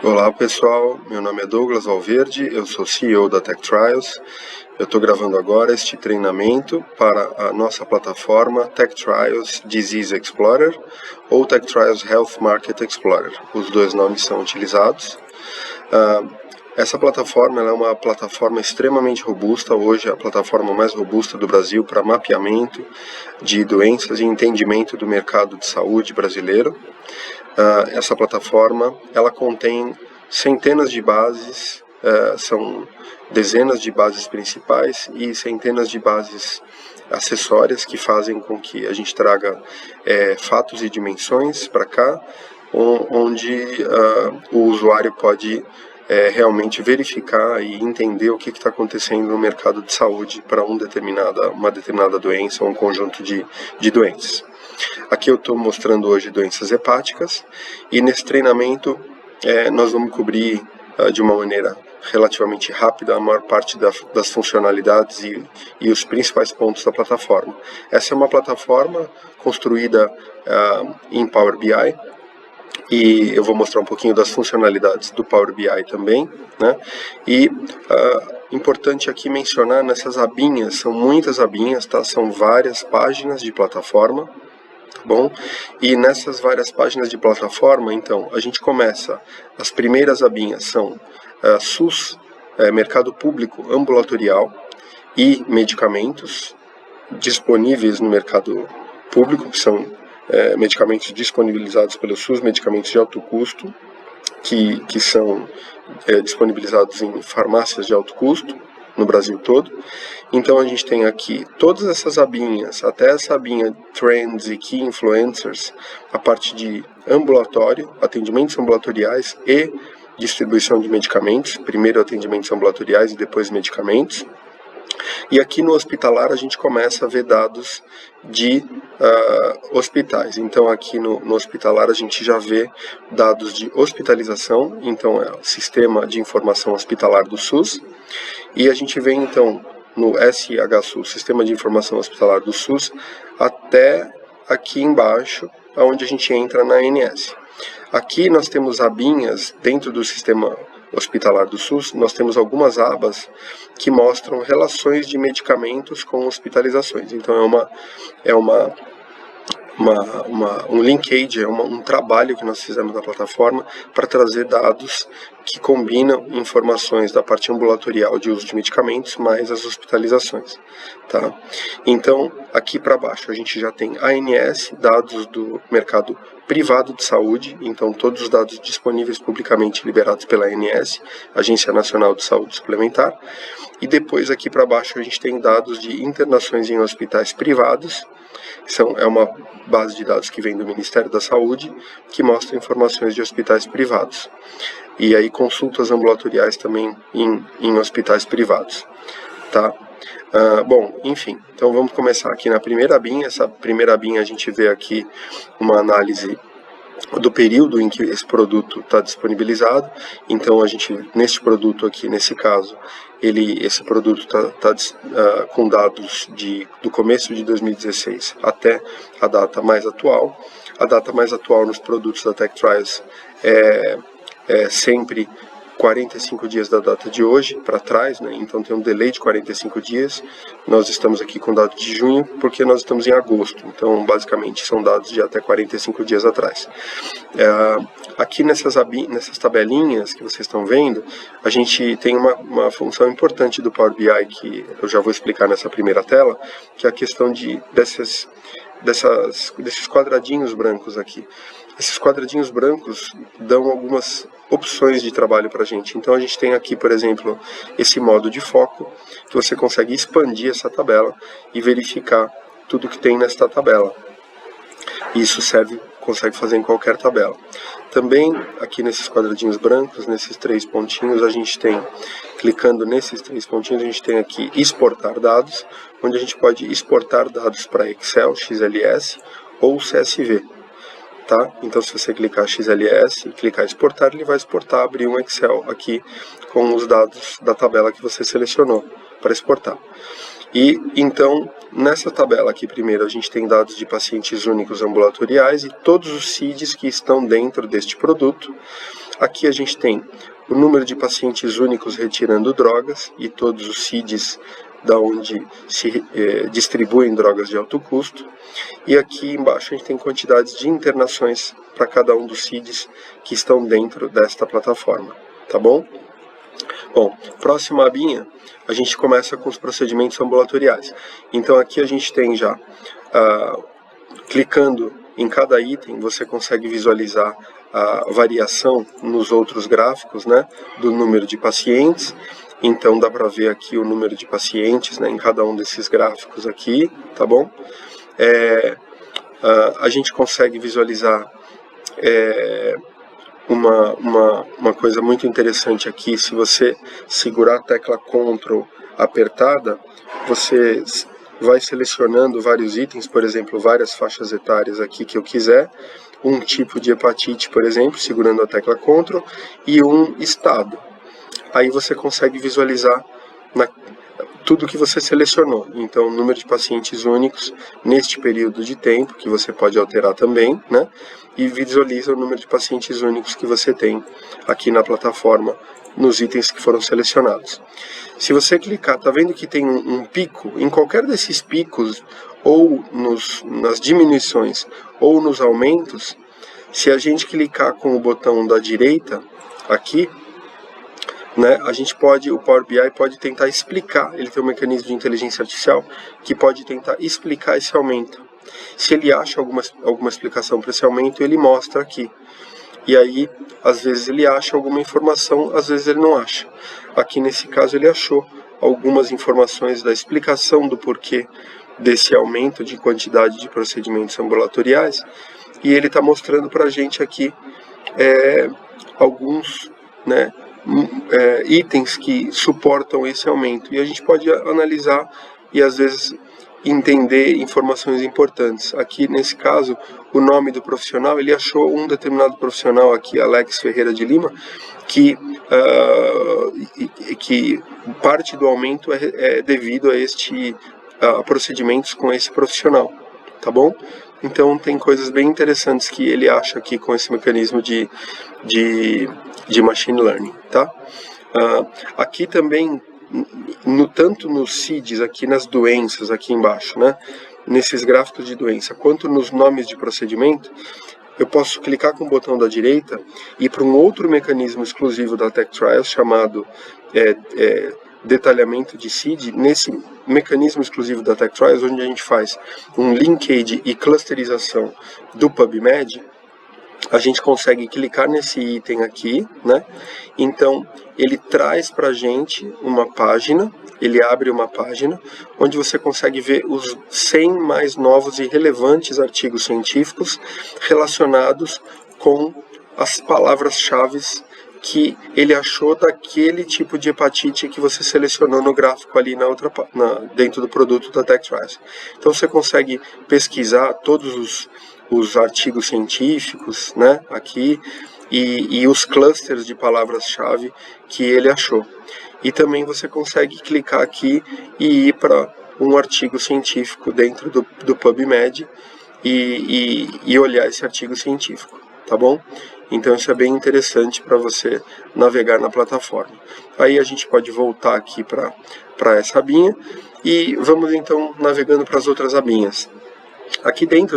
Olá pessoal, meu nome é Douglas Valverde, eu sou CEO da Tech Trials. Eu estou gravando agora este treinamento para a nossa plataforma Tech Trials Disease Explorer ou Tech Trials Health Market Explorer. Os dois nomes são utilizados. Essa plataforma é uma plataforma extremamente robusta, hoje é a plataforma mais robusta do Brasil para mapeamento de doenças e entendimento do mercado de saúde brasileiro. Essa plataforma ela contém centenas de bases, são dezenas de bases principais e centenas de bases acessórias que fazem com que a gente traga fatos e dimensões para cá, onde o usuário pode realmente verificar e entender o que está acontecendo no mercado de saúde para uma determinada doença ou um conjunto de doenças. Aqui eu estou mostrando hoje doenças hepáticas e nesse treinamento nós vamos cobrir de uma maneira relativamente rápida a maior parte das funcionalidades e os principais pontos da plataforma. Essa é uma plataforma construída em Power BI e eu vou mostrar um pouquinho das funcionalidades do Power BI também, né? E importante aqui mencionar nessas abinhas, são muitas abinhas, tá? São várias páginas de plataforma. Bom, e nessas várias páginas de plataforma, então, a gente começa, as primeiras abinhas são SUS, mercado público ambulatorial e medicamentos disponíveis no mercado público, que são medicamentos disponibilizados pelo SUS, medicamentos de alto custo, que são disponibilizados em farmácias de alto custo, no Brasil todo. Então a gente tem aqui todas essas abinhas, até essa abinha Trends e Key Influencers, a parte de ambulatório, atendimentos ambulatoriais e distribuição de medicamentos, primeiro atendimentos ambulatoriais e depois medicamentos. E aqui no hospitalar a gente começa a ver dados de hospitais. Então aqui no hospitalar a gente já vê dados de hospitalização, então é o Sistema de Informação Hospitalar do SUS. E a gente vê então no SHSUS, Sistema de Informação Hospitalar do SUS, até aqui embaixo, onde a gente entra na ANS. Aqui nós temos abinhas dentro do Sistema Hospitalar do SUS, nós temos algumas abas que mostram relações de medicamentos com hospitalizações. Então um linkage, um trabalho que nós fizemos na plataforma para trazer dados que combinam informações da parte ambulatorial de uso de medicamentos mais as hospitalizações. Tá? Então, aqui para baixo a gente já tem ANS, dados do mercado privado de saúde, então todos os dados disponíveis publicamente liberados pela ANS, Agência Nacional de Saúde Suplementar, e depois aqui para baixo a gente tem dados de internações em hospitais privados. É uma base de dados que vem do Ministério da Saúde, que mostra informações de hospitais privados. E aí consultas ambulatoriais também em hospitais privados. Tá? Bom, enfim, então vamos começar aqui na primeira abinha. Essa primeira abinha a gente vê aqui uma análise do período em que esse produto está disponibilizado. Então a gente, nesse produto aqui, nesse caso, esse produto está com dados do começo de 2016 até a data mais atual. A data mais atual nos produtos da Tech Trials é sempre 45 dias da data de hoje para trás, né? Então tem um delay de 45 dias. Nós estamos aqui com dados de junho porque nós estamos em agosto, então basicamente são dados de até 45 dias atrás. Aqui nessas tabelinhas que vocês estão vendo, a gente tem uma função importante do Power BI que eu já vou explicar nessa primeira tela, que é a questão desses quadradinhos brancos aqui. Esses quadradinhos brancos dão algumas opções de trabalho para a gente. Então a gente tem aqui, por exemplo, esse modo de foco, que você consegue expandir essa tabela e verificar tudo que tem nesta tabela. Isso consegue fazer em qualquer tabela. Também aqui nesses quadradinhos brancos, nesses três pontinhos, a gente tem, clicando nesses três pontinhos, a gente tem aqui exportar dados, onde a gente pode exportar dados para Excel, XLS ou CSV. Tá? Então se você clicar XLS e clicar exportar, ele vai exportar, abrir um Excel aqui com os dados da tabela que você selecionou para exportar. E então, nessa tabela aqui primeiro, a gente tem dados de pacientes únicos ambulatoriais e todos os CIDs que estão dentro deste produto. Aqui a gente tem o número de pacientes únicos retirando drogas e todos os CIDs da onde se distribuem drogas de alto custo. E aqui embaixo a gente tem quantidades de internações para cada um dos CIDs que estão dentro desta plataforma, tá bom? Bom, próxima abinha, a gente começa com os procedimentos ambulatoriais. Então aqui a gente tem já, clicando em cada item, você consegue visualizar a variação nos outros gráficos, né, do número de pacientes. Então dá para ver aqui o número de pacientes, né, em cada um desses gráficos aqui, tá bom? A gente consegue visualizar uma coisa muito interessante aqui. Se você segurar a tecla Ctrl apertada, você vai selecionando vários itens, por exemplo, várias faixas etárias aqui que eu quiser, um tipo de hepatite, por exemplo, segurando a tecla Ctrl, e um estado. Aí você consegue visualizar tudo que você selecionou. Então, o número de pacientes únicos neste período de tempo, que você pode alterar também, né? E visualiza o número de pacientes únicos que você tem aqui na plataforma, nos itens que foram selecionados. Se você clicar, tá vendo que tem um pico? Em qualquer desses picos, ou nas diminuições, ou nos aumentos, se a gente clicar com o botão da direita, aqui, né, o Power BI pode tentar explicar, ele tem um mecanismo de inteligência artificial que pode tentar explicar esse aumento. Se ele acha alguma explicação para esse aumento, ele mostra aqui. E aí, às vezes ele acha alguma informação, às vezes ele não acha. Aqui nesse caso ele achou algumas informações da explicação do porquê desse aumento de quantidade de procedimentos ambulatoriais, e ele está mostrando para a gente aqui alguns, né, itens que suportam esse aumento, e a gente pode analisar e às vezes entender informações importantes. Aqui nesse caso, o nome do profissional, ele achou um determinado profissional aqui, Alex Ferreira de Lima, que parte do aumento é devido a procedimentos com esse profissional, tá bom? Então tem coisas bem interessantes que ele acha aqui com esse mecanismo de machine learning, tá? Aqui também, tanto nos CIDs, aqui nas doenças, aqui embaixo, né, nesses gráficos de doença, quanto nos nomes de procedimento, eu posso clicar com o botão da direita e ir para um outro mecanismo exclusivo da TechTrials chamado detalhamento de CID. Nesse mecanismo exclusivo da TechTrials, onde a gente faz um linkage e clusterização do PubMed, a gente consegue clicar nesse item aqui, né? Então, ele traz para a gente uma página, ele abre uma página, onde você consegue ver os 100 mais novos e relevantes artigos científicos relacionados com as palavras-chave que ele achou daquele tipo de hepatite que você selecionou no gráfico ali dentro do produto da TechTrials. Então, você consegue pesquisar todos os artigos científicos, né, aqui, e os clusters de palavras-chave que ele achou. E também você consegue clicar aqui e ir para um artigo científico dentro do PubMed e olhar esse artigo científico, tá bom? Então isso é bem interessante para você navegar na plataforma. Aí a gente pode voltar aqui para essa abinha e vamos então navegando para as outras abinhas. Aqui dentro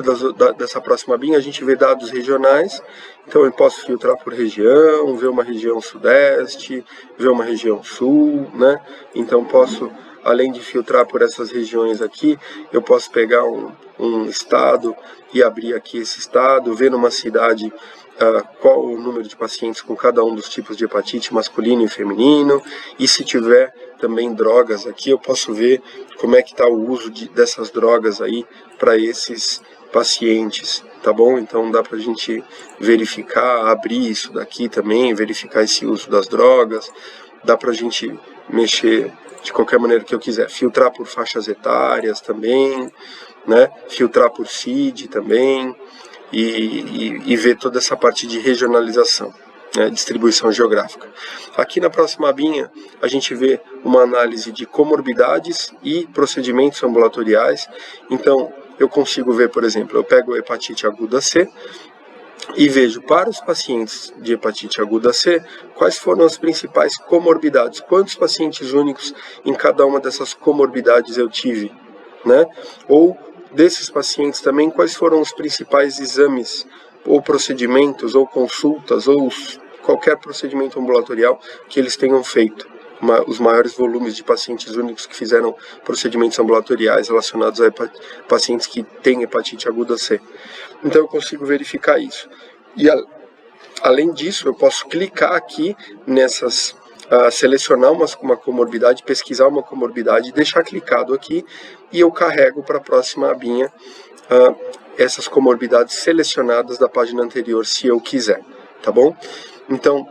dessa próxima abinha a gente vê dados regionais, então eu posso filtrar por região, ver uma região sudeste, ver uma região sul, né? Então posso, além de filtrar por essas regiões aqui, eu posso pegar um estado e abrir aqui esse estado, ver numa cidade qual o número de pacientes com cada um dos tipos de hepatite masculino e feminino, e se tiver também drogas aqui, eu posso ver como é que está o uso dessas drogas aí para esses pacientes, tá bom? Então dá para a gente verificar, abrir isso daqui também, verificar esse uso das drogas, dá para a gente mexer de qualquer maneira que eu quiser, filtrar por faixas etárias também, né? Filtrar por CID também, e ver toda essa parte de regionalização, né, distribuição geográfica. Aqui na próxima abinha a gente vê uma análise de comorbidades e procedimentos ambulatoriais. Então eu consigo ver, por exemplo, eu pego a hepatite aguda C, e vejo para os pacientes de hepatite aguda C, quais foram as principais comorbidades, quantos pacientes únicos em cada uma dessas comorbidades eu tive, né? Ou desses pacientes também, quais foram os principais exames, ou procedimentos, ou consultas, ou qualquer procedimento ambulatorial que eles tenham feito. Os maiores volumes de pacientes únicos que fizeram procedimentos ambulatoriais relacionados a pacientes que têm hepatite aguda C. Então eu consigo verificar isso. E além disso, eu posso clicar aqui nessas, selecionar uma comorbidade, pesquisar uma comorbidade, deixar clicado aqui e eu carrego para a próxima abinha essas comorbidades selecionadas da página anterior, se eu quiser, tá bom? Então,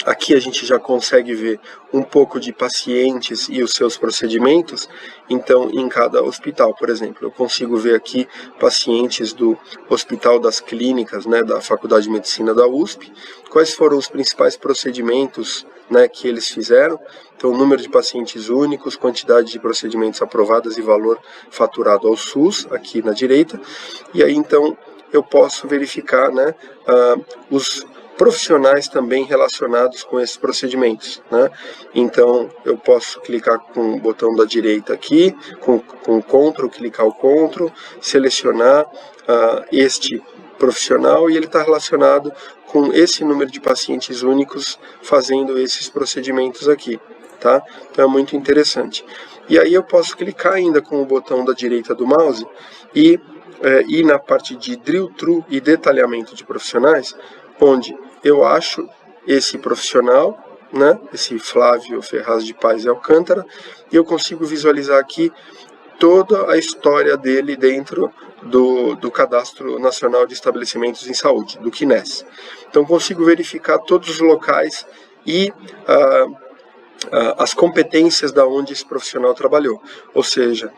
aqui a gente já consegue ver um pouco de pacientes e os seus procedimentos. Então, em cada hospital, por exemplo, eu consigo ver aqui pacientes do Hospital das Clínicas, né, da Faculdade de Medicina da USP, quais foram os principais procedimentos, né, que eles fizeram. Então, número de pacientes únicos, quantidade de procedimentos aprovados e valor faturado ao SUS, aqui na direita. E aí, então, eu posso verificar, né, os profissionais também relacionados com esses procedimentos, né? Então, eu posso clicar com o botão da direita aqui, com Ctrl, clicar o Ctrl, selecionar este profissional e ele está relacionado com esse número de pacientes únicos fazendo esses procedimentos aqui, tá? Então, é muito interessante. E aí eu posso clicar ainda com o botão da direita do mouse e ir na parte de Drill Through e detalhamento de profissionais, onde eu acho esse profissional, né, esse Flávio Ferraz de Paz e Alcântara, e eu consigo visualizar aqui toda a história dele dentro do Cadastro Nacional de Estabelecimentos em Saúde, do CNES. Então consigo verificar todos os locais e as competências da onde esse profissional trabalhou. Ou seja,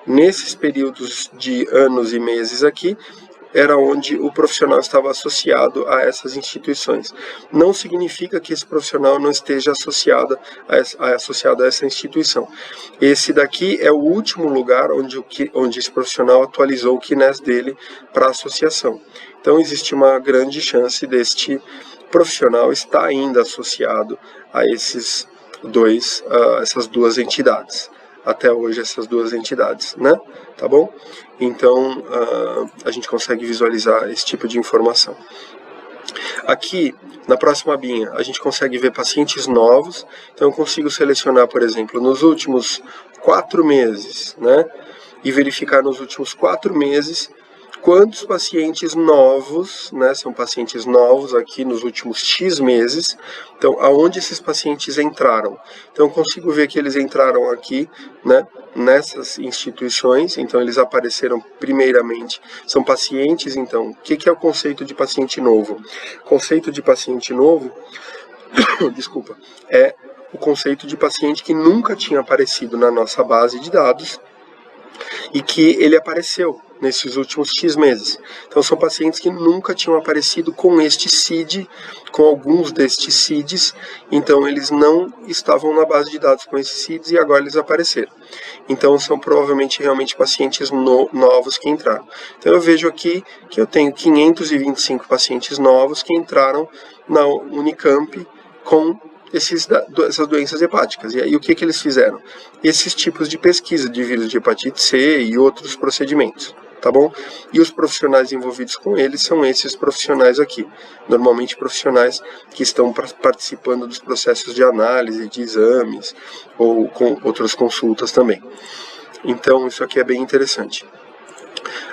nesses períodos de anos e meses aqui, era onde o profissional estava associado a essas instituições. Não significa que esse profissional não esteja associado a essa instituição. Esse daqui é o último lugar onde esse profissional atualizou o CNES dele para a associação. Então existe uma grande chance deste profissional estar ainda associado a essas duas entidades. Até hoje essas duas entidades, né? Tá bom? Então, a gente consegue visualizar esse tipo de informação. Aqui, na próxima abinha, a gente consegue ver pacientes novos. Então, eu consigo selecionar, por exemplo, nos últimos 4 meses, né? E verificar nos últimos 4 meses quantos pacientes novos, né, são pacientes novos aqui nos últimos X meses, então aonde esses pacientes entraram. Então eu consigo ver que eles entraram aqui, né, nessas instituições, então eles apareceram primeiramente, são pacientes, então, o que é o conceito de paciente novo? O conceito de paciente novo, desculpa, é o conceito de paciente que nunca tinha aparecido na nossa base de dados e que ele apareceu nesses últimos X meses. Então são pacientes que nunca tinham aparecido com este CID, com alguns destes CIDs, então eles não estavam na base de dados com esses CIDs e agora eles apareceram. Então são provavelmente realmente pacientes novos que entraram. Então eu vejo aqui que eu tenho 525 pacientes novos que entraram na Unicamp com essas doenças hepáticas. E aí o que eles fizeram? Esses tipos de pesquisa de vírus de hepatite C e outros procedimentos, tá bom? E os profissionais envolvidos com eles são esses profissionais aqui, normalmente profissionais que estão participando dos processos de análise, de exames, ou com outras consultas também. Então isso aqui é bem interessante.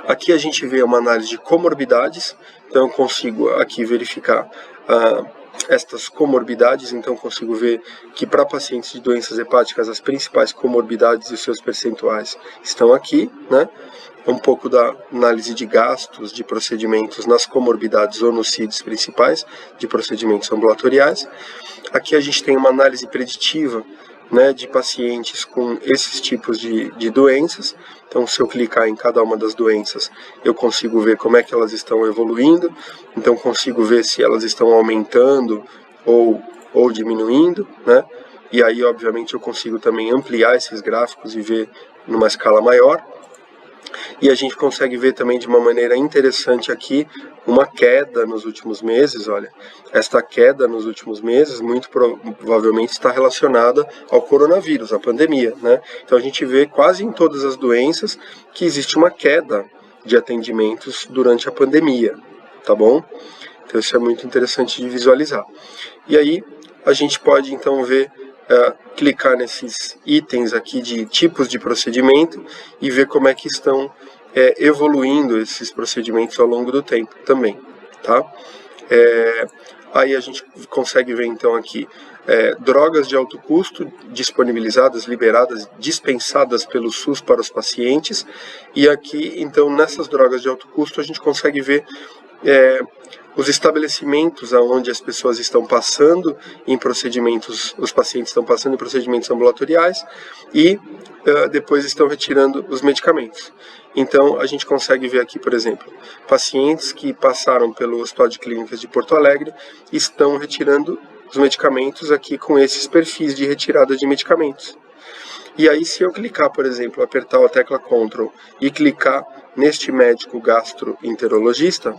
Aqui a gente vê uma análise de comorbidades, então eu consigo aqui verificar estas comorbidades, então consigo ver que para pacientes de doenças hepáticas as principais comorbidades e os seus percentuais estão aqui, né? Um pouco da análise de gastos de procedimentos nas comorbidades ou nos CIDs principais de procedimentos ambulatoriais. Aqui a gente tem uma análise preditiva, né, de pacientes com esses tipos de doenças. Então, se eu clicar em cada uma das doenças, eu consigo ver como é que elas estão evoluindo. Então, consigo ver se elas estão aumentando ou diminuindo, né? E aí, obviamente, eu consigo também ampliar esses gráficos e ver numa escala maior. E a gente consegue ver também de uma maneira interessante aqui uma queda nos últimos meses. Olha, esta queda nos últimos meses muito provavelmente está relacionada ao coronavírus, à pandemia, né? Então a gente vê quase em todas as doenças que existe uma queda de atendimentos durante a pandemia, tá bom? Então isso é muito interessante de visualizar. E aí a gente pode então ver, clicar nesses itens aqui de tipos de procedimento e ver como é que estão evoluindo esses procedimentos ao longo do tempo também, tá? Aí a gente consegue ver então aqui drogas de alto custo disponibilizadas, liberadas, dispensadas pelo SUS para os pacientes, e aqui então nessas drogas de alto custo a gente consegue ver os estabelecimentos aonde as pessoas estão passando em procedimentos, os pacientes estão passando em procedimentos ambulatoriais e depois estão retirando os medicamentos. Então a gente consegue ver aqui, por exemplo, pacientes que passaram pelo Hospital de Clínicas de Porto Alegre estão retirando os medicamentos aqui com esses perfis de retirada de medicamentos. E aí, se eu clicar, por exemplo, apertar a tecla Ctrl e clicar neste médico gastroenterologista,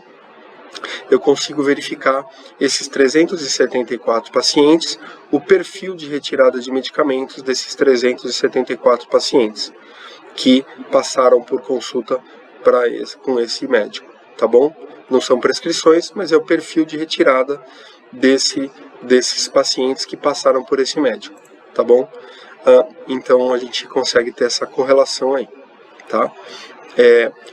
eu consigo verificar esses 374 pacientes, o perfil de retirada de medicamentos desses 374 pacientes que passaram por consulta com esse médico, tá bom? Não são prescrições, mas é o perfil de retirada desses pacientes que passaram por esse médico, tá bom? Então a gente consegue ter essa correlação aí, tá?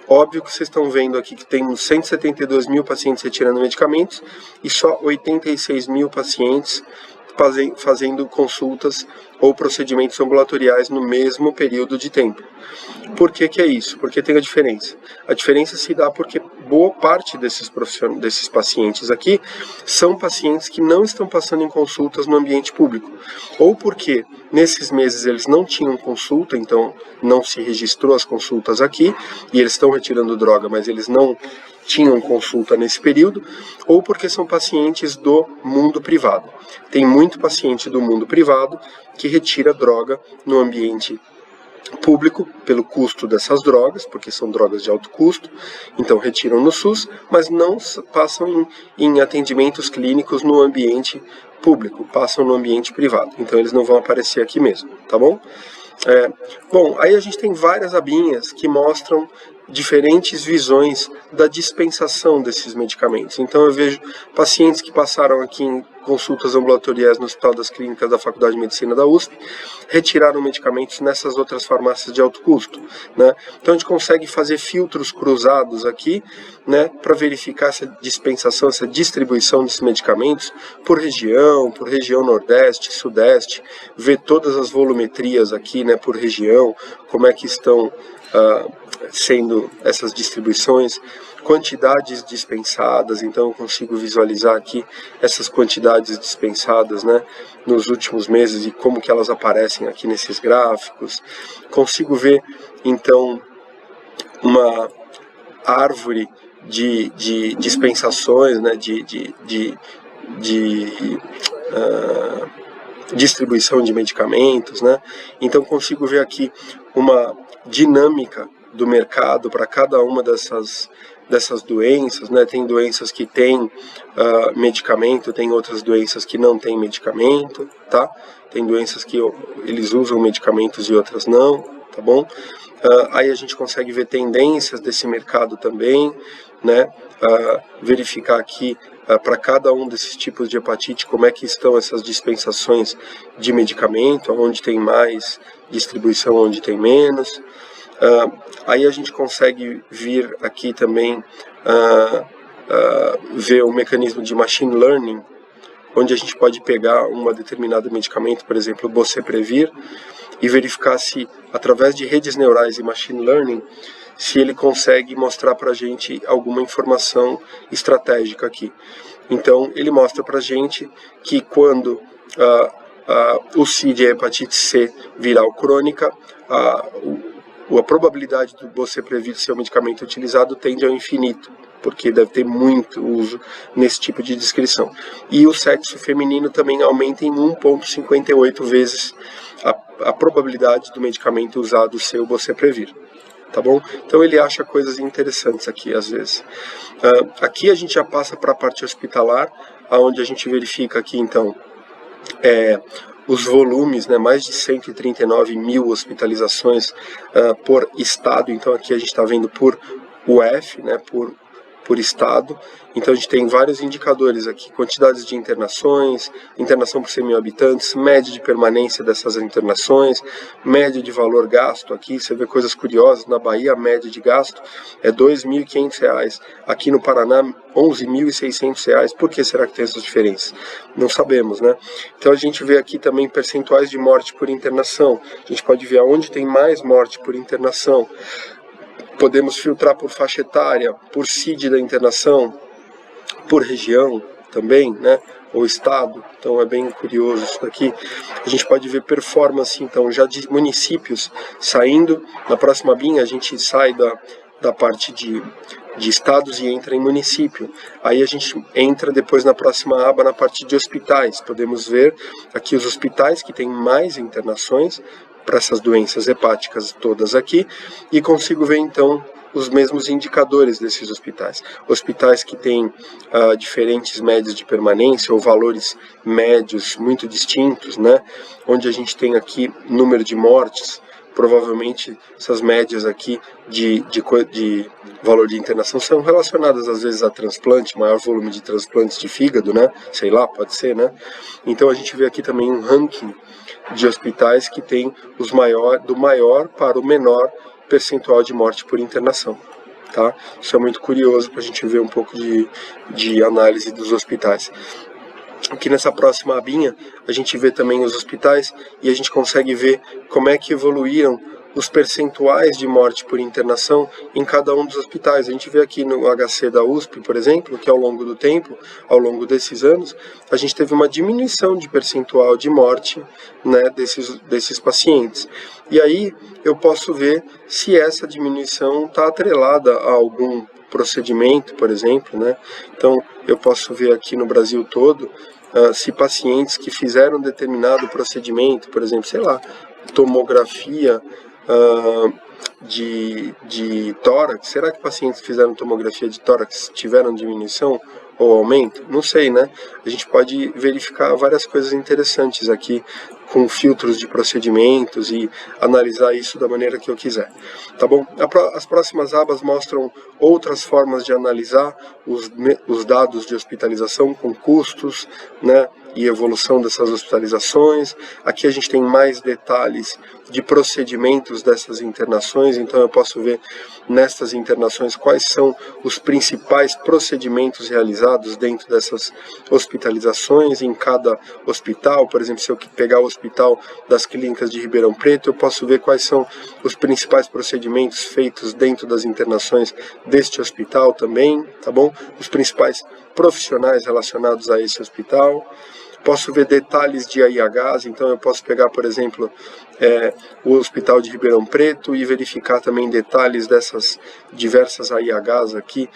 Óbvio que vocês estão vendo aqui que tem 172 mil pacientes retirando medicamentos e só 86 mil pacientes fazendo consultas ou procedimentos ambulatoriais no mesmo período de tempo. Por que é isso? Porque tem a diferença. A diferença se dá porque boa parte desses pacientes aqui são pacientes que não estão passando em consultas no ambiente público. Ou porque nesses meses eles não tinham consulta, então não se registrou as consultas aqui, e eles estão retirando droga, mas eles não tinham consulta nesse período, ou porque são pacientes do mundo privado. Tem muito paciente do mundo privado que retira droga no ambiente público pelo custo dessas drogas, porque são drogas de alto custo, então retiram no SUS, mas não passam em atendimentos clínicos no ambiente público, passam no ambiente privado, então eles não vão aparecer aqui mesmo, tá bom? Bom, aí a gente tem várias abinhas que mostram diferentes visões da dispensação desses medicamentos. Então eu vejo pacientes que passaram aqui em consultas ambulatoriais no Hospital das Clínicas da Faculdade de Medicina da USP, retiraram medicamentos nessas outras farmácias de alto custo, né? Então a gente consegue fazer filtros cruzados aqui, né, para verificar essa dispensação, essa distribuição desses medicamentos por região Nordeste, Sudeste, ver todas as volumetrias aqui, né, por região, como é que estão sendo essas distribuições, quantidades dispensadas, então eu consigo visualizar aqui essas quantidades dispensadas, né, nos últimos meses e como que elas aparecem aqui nesses gráficos. Consigo ver então uma árvore de dispensações, né, distribuição de medicamentos, né? Então consigo ver aqui uma dinâmica do mercado para cada uma dessas doenças, né? Tem doenças que têm medicamento, tem outras doenças que não têm medicamento, tá? Tem doenças que eles usam medicamentos e outras não, tá bom? Aí a gente consegue ver tendências desse mercado também, né? Verificar aqui para cada um desses tipos de hepatite como é que estão essas dispensações de medicamento, onde tem mais distribuição, onde tem menos. Aí a gente consegue vir aqui também ver o mecanismo de machine learning, onde a gente pode pegar um determinado medicamento, por exemplo, o Boceprevir, e verificar se, através de redes neurais e machine learning, se ele consegue mostrar para a gente alguma informação estratégica aqui. Então, ele mostra para a gente que quando o CID, a hepatite C viral crônica, a probabilidade do Boceprevir ser o medicamento utilizado tende ao infinito, porque deve ter muito uso nesse tipo de descrição. E o sexo feminino também aumenta em 1,58 vezes a probabilidade do medicamento usado ser o Boceprevir. tá bom? Então ele acha coisas interessantes aqui, às vezes. Aqui a gente já passa para a parte hospitalar, onde a gente verifica aqui, então, os volumes, né, mais de 139 mil hospitalizações por estado. Então aqui a gente está vendo por UF, né, por estado. Então a gente tem vários indicadores aqui, quantidades de internações, internação por 100 mil habitantes, média de permanência dessas internações, média de valor gasto. Aqui você vê coisas curiosas, na Bahia a média de gasto é R$ 2.500, aqui no Paraná R$ 11.600. Por que será que tem essas diferenças? Não sabemos, né? Então a gente vê aqui também percentuais de morte por internação, a gente pode ver aonde tem mais morte por internação. Podemos filtrar por faixa etária, por CID da internação, por região também, né, ou estado. Então é bem curioso isso daqui. A gente pode ver performance, então, já de municípios saindo. Na próxima abinha a gente sai da parte de estados e entra em município. Aí a gente entra depois na próxima aba na parte de hospitais. Podemos ver aqui os hospitais que têm mais internações para essas doenças hepáticas todas aqui, e consigo ver então os mesmos indicadores desses hospitais. Hospitais que têm diferentes médias de permanência ou valores médios muito distintos, né? Onde a gente tem aqui número de mortes, provavelmente essas médias aqui de valor de internação são relacionadas às vezes a transplante, maior volume de transplantes de fígado, né? Sei lá, pode ser, né? Então a gente vê aqui também um ranking de hospitais que tem do maior para o menor percentual de morte por internação, tá? Isso é muito curioso para a gente ver um pouco de análise dos hospitais. Aqui nessa próxima abinha a gente vê também os hospitais e a gente consegue ver como é que evoluíram os percentuais de morte por internação em cada um dos hospitais. A gente vê aqui no HC da USP, por exemplo, que ao longo do tempo, ao longo desses anos, a gente teve uma diminuição de percentual de morte, né, desses pacientes. E aí eu posso ver se essa diminuição está atrelada a algum procedimento, por exemplo, né? Então eu posso ver aqui no Brasil todo se pacientes que fizeram determinado procedimento, por exemplo, sei lá, tomografia de tórax, será que pacientes que fizeram tomografia de tórax tiveram diminuição ou aumento? Não sei, né? A gente pode verificar várias coisas interessantes aqui com filtros de procedimentos e analisar isso da maneira que eu quiser, tá bom? As próximas abas mostram outras formas de analisar os dados de hospitalização com custos, né, e evolução dessas hospitalizações. Aqui a gente tem mais detalhes de procedimentos dessas internações, então eu posso ver nestas internações quais são os principais procedimentos realizados dentro dessas hospitalizações em cada hospital. Por exemplo, se eu pegar o hospital das clínicas de Ribeirão Preto, eu posso ver quais são os principais procedimentos feitos dentro das internações deste hospital também, tá bom? Os principais profissionais relacionados a esse hospital. Posso ver detalhes de AIHs, então eu posso pegar, por exemplo, o Hospital de Ribeirão Preto e verificar também detalhes dessas diversas AIHs aqui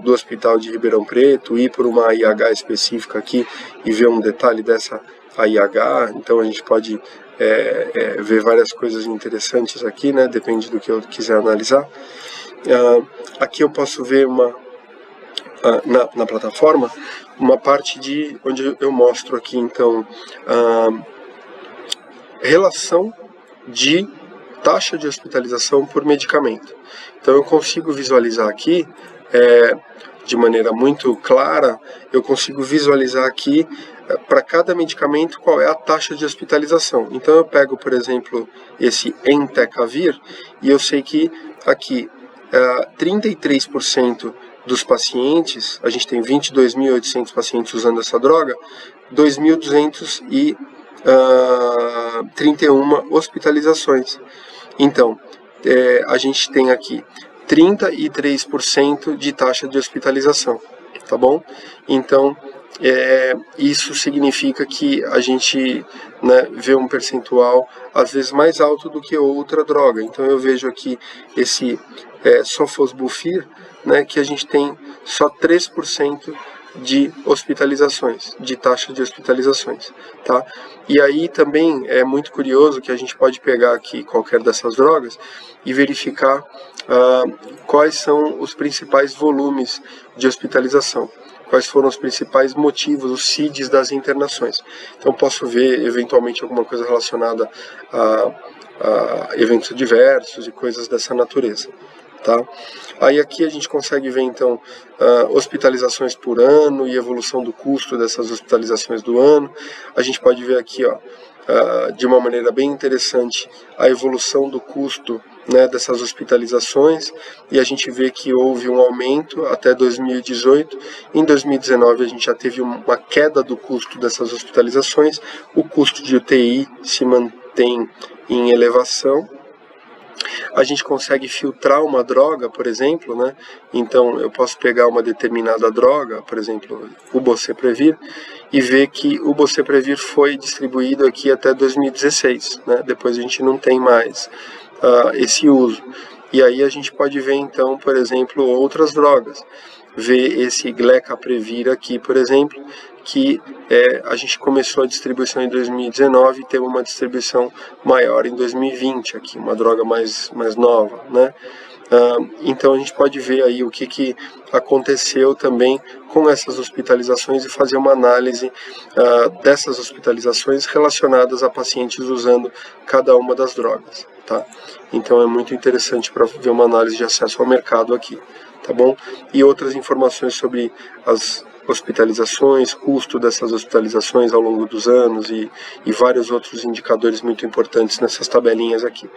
do Hospital de Ribeirão Preto, ir por uma AIH específica aqui e ver um detalhe dessa AIH. Então a gente pode ver várias coisas interessantes aqui, né? Depende do que eu quiser analisar. Aqui eu posso ver na plataforma uma parte onde eu mostro aqui então relação de taxa de hospitalização por medicamento. Então eu consigo visualizar aqui de maneira muito clara, eu consigo visualizar aqui para cada medicamento qual é a taxa de hospitalização. Então eu pego, por exemplo, esse Entecavir e eu sei que aqui 33% dos pacientes, a gente tem 22.800 pacientes usando essa droga, 2.231 hospitalizações. Então, a gente tem aqui 33% de taxa de hospitalização, tá bom? Então, isso significa que a gente, né, vê um percentual às vezes mais alto do que outra droga. Então eu vejo aqui esse Sofosbuvir, né, que a gente tem só 3% de hospitalizações, de taxa de hospitalizações, tá? E aí também é muito curioso que a gente pode pegar aqui qualquer dessas drogas e verificar quais são os principais volumes de hospitalização, quais foram os principais motivos, os CIDs das internações. Então posso ver eventualmente alguma coisa relacionada a eventos adversos e coisas dessa natureza. Tá? Aí aqui a gente consegue ver então hospitalizações por ano e evolução do custo dessas hospitalizações do ano. A gente pode ver aqui, ó, de uma maneira bem interessante, a evolução do custo, né, dessas hospitalizações, e a gente vê que houve um aumento até 2018. Em 2019 a gente já teve uma queda do custo dessas hospitalizações. O custo de UTI se mantém em elevação. A gente consegue filtrar uma droga, por exemplo, né? Então eu posso pegar uma determinada droga, por exemplo, o Boceprevir, e ver que o Boceprevir foi distribuído aqui até 2016, né? Depois a gente não tem mais esse uso. E aí a gente pode ver então, por exemplo, outras drogas. Ver esse Glecaprevir aqui, por exemplo, que a gente começou a distribuição em 2019 e teve uma distribuição maior em 2020, aqui, uma droga mais nova, né? Então a gente pode ver aí o que aconteceu também com essas hospitalizações e fazer uma análise dessas hospitalizações relacionadas a pacientes usando cada uma das drogas, tá? Então é muito interessante para ver uma análise de acesso ao mercado aqui, tá bom? E outras informações sobre as hospitalizações, custo dessas hospitalizações ao longo dos anos e vários outros indicadores muito importantes nessas tabelinhas aqui.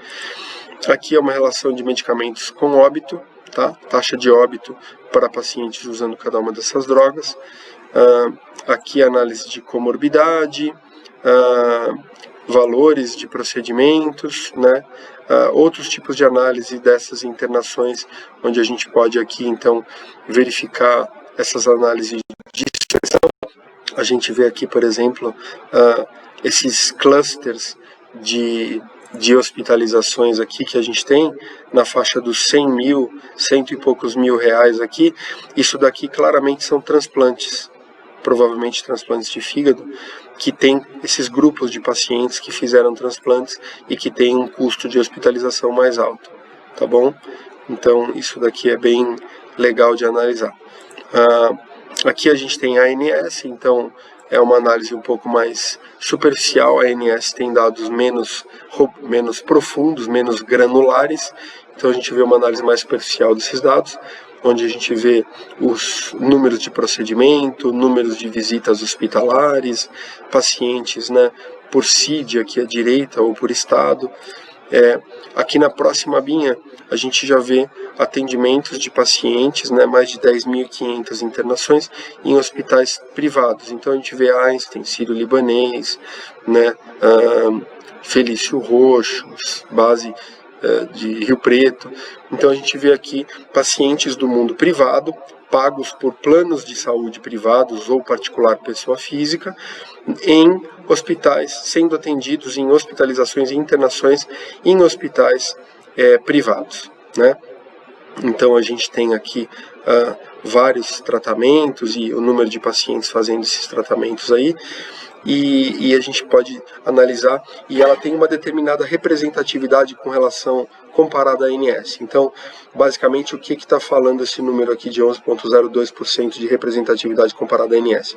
Aqui é uma relação de medicamentos com óbito, tá? Taxa de óbito para pacientes usando cada uma dessas drogas. Aqui a análise de comorbidade, valores de procedimentos, né? Outros tipos de análise dessas internações, onde a gente pode aqui então verificar essas análises de expressão. A gente vê aqui, por exemplo, esses clusters de hospitalizações aqui que a gente tem na faixa dos 100 mil, cento e poucos mil reais aqui. Isso daqui claramente são transplantes, provavelmente transplantes de fígado, que tem esses grupos de pacientes que fizeram transplantes e que tem um custo de hospitalização mais alto, tá bom? Então isso daqui é bem legal de analisar. Aqui a gente tem a ANS, então é uma análise um pouco mais superficial. A ANS tem dados menos profundos, menos granulares, então a gente vê uma análise mais superficial desses dados, onde a gente vê os números de procedimento, números de visitas hospitalares, pacientes, né, por CID aqui à direita ou por estado. Aqui na próxima abinha a gente já vê atendimentos de pacientes, né, mais de 10.500 internações em hospitais privados. Então a gente vê Einstein, Sírio-Libanês, né, Felício Roxo, base de Rio Preto. Então a gente vê aqui pacientes do mundo privado, pagos por planos de saúde privados ou particular pessoa física, em hospitais, sendo atendidos em hospitalizações e internações em hospitais privados, né? Então a gente tem aqui vários tratamentos e o número de pacientes fazendo esses tratamentos aí, e a gente pode analisar, e ela tem uma determinada representatividade com relação comparada à ANS. Então, basicamente, o que está falando esse número aqui de 11,02% de representatividade comparada à ANS?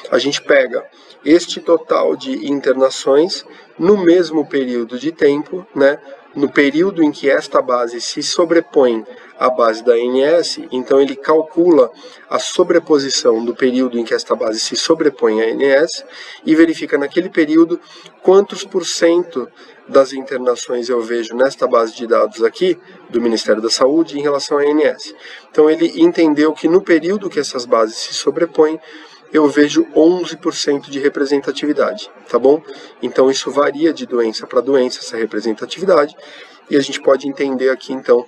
A gente pega este total de internações no mesmo período de tempo, né? No período em que esta base se sobrepõe à base da ANS, então ele calcula a sobreposição do período em que esta base se sobrepõe à ANS e verifica naquele período quantos por cento das internações eu vejo nesta base de dados aqui do Ministério da Saúde em relação à ANS. Então ele entendeu que no período que essas bases se sobrepõem, eu vejo 11% de representatividade, tá bom? Então isso varia de doença para doença, essa representatividade, e a gente pode entender aqui então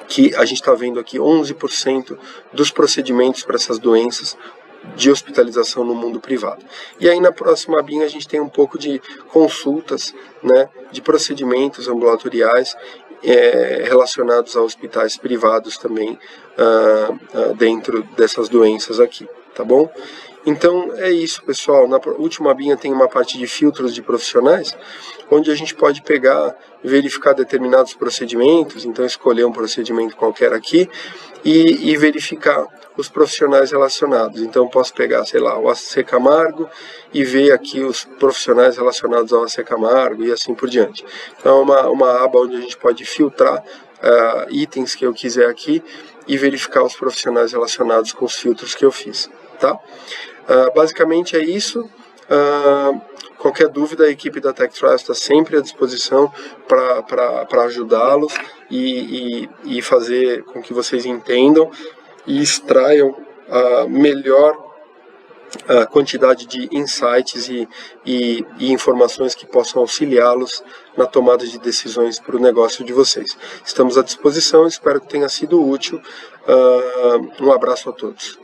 que a gente está vendo aqui 11% dos procedimentos para essas doenças de hospitalização no mundo privado. E aí na próxima abinha a gente tem um pouco de consultas, né, de procedimentos ambulatoriais relacionados a hospitais privados também dentro dessas doenças aqui. tá bom? Então é isso, pessoal. Na última abinha tem uma parte de filtros de profissionais, onde a gente pode pegar, verificar determinados procedimentos, então escolher um procedimento qualquer aqui e verificar os profissionais relacionados. Então posso pegar, sei lá, o AC Camargo e ver aqui os profissionais relacionados ao AC Camargo e assim por diante. Então é uma aba onde a gente pode filtrar itens que eu quiser aqui e verificar os profissionais relacionados com os filtros que eu fiz, tá? Basicamente é isso. Qualquer dúvida, a equipe da Tech Trials está sempre à disposição para ajudá-los e fazer com que vocês entendam e extraiam a melhor quantidade de insights e informações que possam auxiliá-los na tomada de decisões para o negócio de vocês. Estamos à disposição, espero que tenha sido útil. Um abraço a todos.